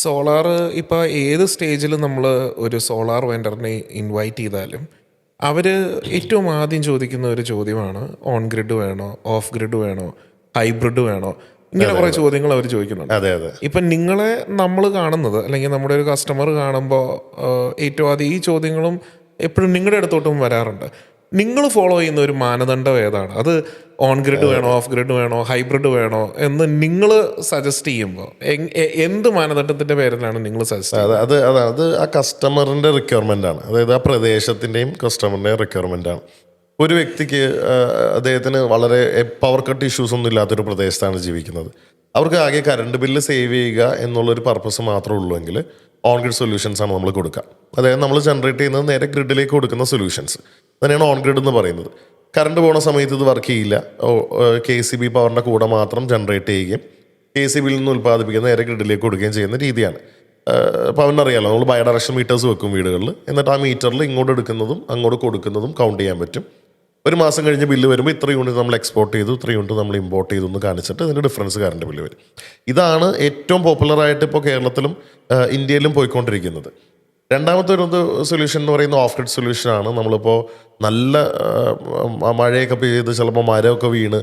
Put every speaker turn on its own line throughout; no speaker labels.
Solar ഇപ്പോൾ ഏത് സ്റ്റേജിൽ നമ്മൾ ഒരു സോളാർ വെണ്ടറിനെ ഇൻവൈറ്റ് ചെയ്താലും അവർ ഏറ്റവും ആദ്യം ചോദിക്കുന്ന ഒരു ചോദ്യമാണ് ഓൺ ഗ്രിഡ് വേണോ, ഓഫ് ഗ്രിഡ് വേണോ, ഹൈബ്രിഡ് വേണോ, ഇങ്ങനെ കുറേ ചോദ്യങ്ങൾ അവർ ചോദിക്കുന്നുണ്ട്.
അതെ അതെ
ഇപ്പം നിങ്ങളെ നമ്മൾ കാണുന്നത് അല്ലെങ്കിൽ നമ്മുടെ ഒരു കസ്റ്റമർ കാണുമ്പോൾ ഏറ്റവും ആദ്യം ഈ ചോദ്യങ്ങളും എപ്പോഴും നിങ്ങളുടെ അടുത്തോട്ടും വരാറുണ്ട്. നിങ്ങൾ ഫോളോ ചെയ്യുന്ന ഒരു മാനദണ്ഡം ഏതാണ്? അത് ഓൺ ഗ്രിഡ് വേണോ, ഓഫ് ഗ്രിഡ് വേണോ, ഹൈബ്രിഡ് വേണോ എന്ന് നിങ്ങൾ സജസ്റ്റ് ചെയ്യുമ്പോൾ എന്ത് മാനദണ്ഡത്തിന്റെ പേരിലാണ് നിങ്ങൾ സജസ്റ്റ് ചെയ്യുന്നത്?
അത് ആ കസ്റ്റമറിന്റെ റിക്വയർമെന്റ് ആണ്. അതായത് ആ പ്രദേശത്തിന്റെയും കസ്റ്റമറിന്റെയും റിക്വയർമെന്റ് ആണ്. ഒരു വ്യക്തിക്ക് അദ്ദേഹത്തിന് വളരെ പവർ കട്ട് ഇഷ്യൂസ് ഒന്നും ഇല്ലാത്തൊരു പ്രദേശത്താണ് ജീവിക്കുന്നത്. അവർക്ക് ആകെ കറണ്ട് ബില്ല് സേവ് ചെയ്യുക എന്നുള്ളൊരു പർപ്പസ് മാത്രമേ ഉള്ളൂ എങ്കിൽ ഓൺ ഗ്രിഡ് സൊല്യൂഷൻസ് ആണ് നമ്മൾ കൊടുക്കുക. അതായത് നമ്മൾ ജനറേറ്റ് ചെയ്യുന്നത് നേരെ ഗ്രിഡിലേക്ക് കൊടുക്കുന്ന സൊല്യൂഷൻസ് തന്നെയാണ് ഓൺ ഗ്രിഡ് എന്ന് പറയുന്നത്. കറണ്ട് പോകുന്ന സമയത്ത് ഇത് വർക്ക് ചെയ്യില്ല. KCB പവറിൻ്റെ കൂടെ മാത്രം ജനറേറ്റ് ചെയ്യുകയും KCBയിൽ നിന്ന് ഉൽപ്പാദിപ്പിക്കുന്ന നേരെ ഗ്രിഡിലേക്ക് കൊടുക്കുകയും ചെയ്യുന്ന രീതിയാണ്. അപ്പോൾ അവനറിയാലോ, നമ്മൾ ബൈ ഡയറക്ഷൻ മീറ്റേഴ്സ് വെക്കും വീടുകളിൽ. എന്നിട്ട് ആ മീറ്ററിൽ ഇങ്ങോട്ട് എടുക്കുന്നതും അങ്ങോട്ട് കൊടുക്കുന്നതും കൗണ്ട് ചെയ്യാൻ പറ്റും. ഒരു മാസം കഴിഞ്ഞ് ബില്ല് വരുമ്പോൾ ഇത്ര യൂണിറ്റ് നമ്മൾ എക്സ്പോർട്ട് ചെയ്തു, ഇത്ര യൂണിറ്റ് നമ്മൾ ഇമ്പോർട്ട് ചെയ്തു എന്ന് കാണിച്ചിട്ട് ഇതിൻ്റെ ഡിഫറൻസ് കറണ്ട് ബില്ല് വരും. ഇതാണ് ഏറ്റവും പോപ്പുലറായിട്ട് ഇപ്പോൾ കേരളത്തിലും ഇന്ത്യയിലും പോയിക്കൊണ്ടിരിക്കുന്നത്. രണ്ടാമത്തെ ഒരു സൊല്യൂഷൻ എന്ന് പറയുന്നത് ഓഫ് ഗ്രിഡ് സൊല്യൂഷനാണ്. നമ്മളിപ്പോൾ നല്ല മഴയൊക്കെ പെയ്ത് ചിലപ്പോൾ മരമൊക്കെ വീണ്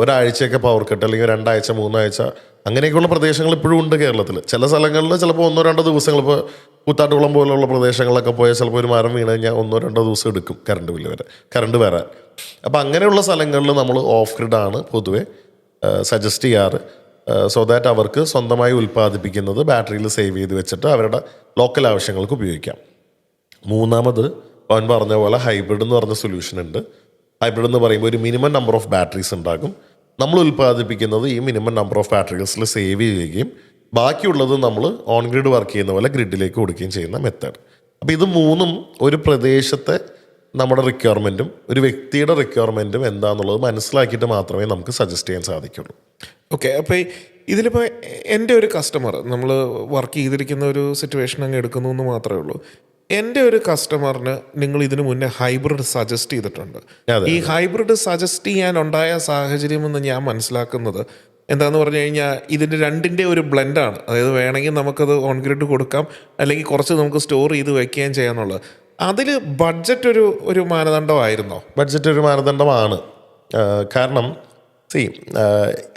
ഒരാഴ്ചയൊക്കെ പവർ കട്ട് അല്ലെങ്കിൽ 2 ആഴ്ച 3 ആഴ്ച അങ്ങനെയൊക്കെയുള്ള പ്രദേശങ്ങൾ ഇപ്പോഴും ഉണ്ട് കേരളത്തിൽ. ചില സ്ഥലങ്ങളിൽ ചിലപ്പോൾ 1-2 ദിവസങ്ങൾ, ഇപ്പോൾ കൂത്താട്ടുകുളം പോലുള്ള പ്രദേശങ്ങളിലൊക്കെ പോയാൽ ചിലപ്പോൾ ഒരു മരം വീണ് കഴിഞ്ഞാൽ 1-2 ദിവസം എടുക്കും കറണ്ട് വരാൻ. അപ്പോൾ അങ്ങനെയുള്ള സ്ഥലങ്ങളിൽ നമ്മൾ ഓഫ് ഗ്രിഡാണ് പൊതുവെ സജസ്റ്റ് ചെയ്യാറ്. സോ ദാറ്റ് അവർക്ക് സ്വന്തമായി ഉൽപ്പാദിപ്പിക്കുന്നത് ബാറ്ററിയിൽ സേവ് ചെയ്ത് വെച്ചിട്ട് അവരുടെ ലോക്കൽ ആവശ്യങ്ങൾക്ക് ഉപയോഗിക്കാം. മൂന്നാമത് അവൻ പറഞ്ഞ പോലെ ഹൈബ്രിഡ് എന്ന് പറഞ്ഞ സൊല്യൂഷൻ ഉണ്ട്. ഹൈബ്രിഡ് എന്ന് പറയുമ്പോൾ ഒരു മിനിമം നമ്പർ ഓഫ് ബാറ്ററീസ് ഉണ്ടാകും. നമ്മൾ ഉൽപ്പാദിപ്പിക്കുന്നത് ഈ മിനിമം നമ്പർ ഓഫ് ബാറ്ററീസിൽ സേവ് ചെയ്യുകയും ബാക്കിയുള്ളത് നമ്മൾ ഓൺ ഗ്രിഡ് വർക്ക് ചെയ്യുന്ന പോലെ ഗ്രിഡിലേക്ക് കൊടുക്കുകയും ചെയ്യുന്ന മെത്തേഡ്. അപ്പോൾ ഇത് മൂന്നും ഒരു പ്രദേശത്തെ നമ്മുടെ റിക്വയർമെൻറ്റും ഒരു വ്യക്തിയുടെ റിക്വയർമെൻറ്റും എന്താണെന്നുള്ളത് മനസ്സിലാക്കിയിട്ട് മാത്രമേ നമുക്ക് സജസ്റ്റ് ചെയ്യാൻ സാധിക്കുള്ളൂ.
ഓക്കെ, അപ്പോൾ ഇതിലിപ്പോൾ എൻ്റെ ഒരു കസ്റ്റമർ, നമ്മൾ വർക്ക് ചെയ്തിരിക്കുന്ന ഒരു സിറ്റുവേഷൻ അങ്ങ് എടുക്കുന്നു എന്ന് മാത്രമേ ഉള്ളൂ. എൻ്റെ ഒരു കസ്റ്റമറിന് നിങ്ങൾ ഇതിനു മുന്നേ ഹൈബ്രിഡ് സജസ്റ്റ് ചെയ്തിട്ടുണ്ട്. ഈ ഹൈബ്രിഡ് സജസ്റ്റ് ചെയ്യാനുണ്ടായ സാഹചര്യം എന്ന് ഞാൻ മനസ്സിലാക്കുന്നത് എന്താന്ന് പറഞ്ഞു കഴിഞ്ഞാൽ ഇതിൻ്റെ രണ്ടിൻ്റെ ഒരു ബ്ലെൻഡാണ്. അതായത് വേണമെങ്കിൽ നമുക്കത് ഓൺ ഗ്രിഡ് കൊടുക്കാം, അല്ലെങ്കിൽ കുറച്ച് നമുക്ക് സ്റ്റോർ ചെയ്ത് വെക്കുകയും ചെയ്യാന്നുള്ളത്. അതിൽ ബഡ്ജറ്റ് ഒരു മാനദണ്ഡമായിരുന്നോ?
ബഡ്ജറ്റ് ഒരു മാനദണ്ഡമാണ്. കാരണം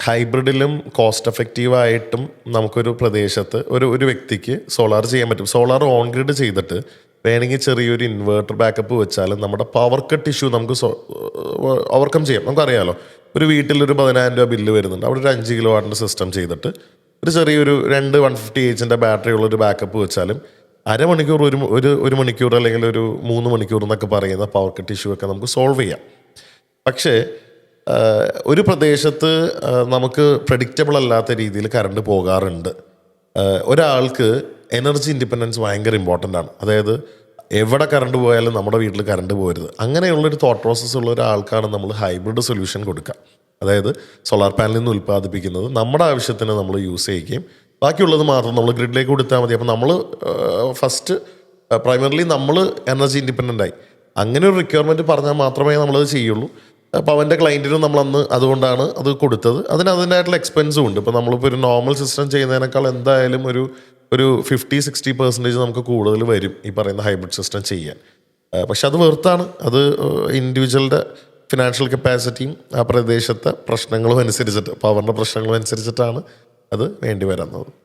ഹൈബ്രിഡിലും കോസ്റ്റ് എഫക്റ്റീവായിട്ടും നമുക്കൊരു പ്രദേശത്ത് ഒരു വ്യക്തിക്ക് സോളാർ ചെയ്യാൻ പറ്റും. സോളാർ ഓൺ ഗ്രിഡ് ചെയ്തിട്ട് വേണമെങ്കിൽ ചെറിയൊരു ഇൻവേർട്ടർ ബാക്കപ്പ് വെച്ചാലും നമ്മുടെ പവർ കട്ട് ഇഷ്യൂ നമുക്ക് ഓവർകം ചെയ്യാം. നമുക്കറിയാമല്ലോ, ഒരു വീട്ടിലൊരു 10,000 രൂപ ബില്ല് വരുന്നുണ്ട്. അവിടെ ഒരു 5 കിലോ വാട്ടിൻ്റെ സിസ്റ്റം ചെയ്തിട്ട് ഒരു ചെറിയൊരു 2 150Hൻ്റെ ബാറ്ററി ഉള്ളൊരു ബാക്കപ്പ് വെച്ചാലും അരമണിക്കൂർ, ഒരു മണിക്കൂർ അല്ലെങ്കിൽ ഒരു 3 മണിക്കൂർ എന്നൊക്കെ പറയുന്ന പവർ കട്ട് ഇഷ്യൂ ഒക്കെ നമുക്ക് സോൾവ് ചെയ്യാം. പക്ഷേ ഒരു പ്രദേശത്ത് നമുക്ക് പ്രഡിക്റ്റബിൾ അല്ലാത്ത രീതിയിൽ കറണ്ട് പോകാറുണ്ട്. ഒരാൾക്ക് എനർജി ഇൻഡിപെൻഡൻസ് ഭയങ്കര ഇമ്പോർട്ടൻ്റ് ആണ്. അതായത് എവിടെ കറണ്ട് പോയാലും നമ്മുടെ വീട്ടിൽ കറണ്ട് പോകരുത്. അങ്ങനെയുള്ളൊരു തോട്ട് പ്രോസസ്സ് ഉള്ള ഒരാൾക്കാണ് നമ്മൾ ഹൈബ്രിഡ് സൊല്യൂഷൻ കൊടുക്കുക. അതായത് സോളാർ പാനലിൽ നിന്ന് ഉൽപ്പാദിപ്പിക്കുന്നത് നമ്മുടെ ആവശ്യത്തിന് നമ്മൾ യൂസ് ചെയ്യുകയും ബാക്കിയുള്ളത് മാത്രം നമ്മൾ ഗ്രിഡിലേക്ക് കൊടുത്താൽ മതി. അപ്പോൾ നമ്മൾ ഫസ്റ്റ് പ്രൈമറിലി നമ്മൾ എനർജി ഇൻഡിപെൻഡൻ്റ് ആയി. അങ്ങനെ ഒരു റിക്വയർമെൻറ്റ് പറഞ്ഞാൽ മാത്രമേ നമ്മളത് ചെയ്യുള്ളൂ. അപ്പോൾ അവൻ്റെ ക്ലയൻറ്റിനും നമ്മളന്ന് അതുകൊണ്ടാണ് അത് കൊടുത്തത്. അതിൻ്റെതായിട്ടുള്ള എക്സ്പെൻസും ഉണ്ട്. ഇപ്പോൾ നമ്മളിപ്പോൾ ഒരു നോർമൽ സിസ്റ്റം ചെയ്യുന്നതിനേക്കാൾ എന്തായാലും ഒരു 50-60% നമുക്ക് കൂടുതൽ വരും ഈ പറയുന്ന ഹൈബ്രിഡ് സിസ്റ്റം ചെയ്യാൻ. പക്ഷെ അത് വെർത്താണ്. അത് ഇൻഡിവിജ്വലിൻ്റെ ഫിനാൻഷ്യൽ കപ്പാസിറ്റിയും ആ പ്രദേശത്തെ പ്രശ്നങ്ങളും അനുസരിച്ചിട്ട്, പവറിൻ്റെ പ്രശ്നങ്ങളും അനുസരിച്ചിട്ടാണ് അത് വേണ്ടി വരുന്നത്.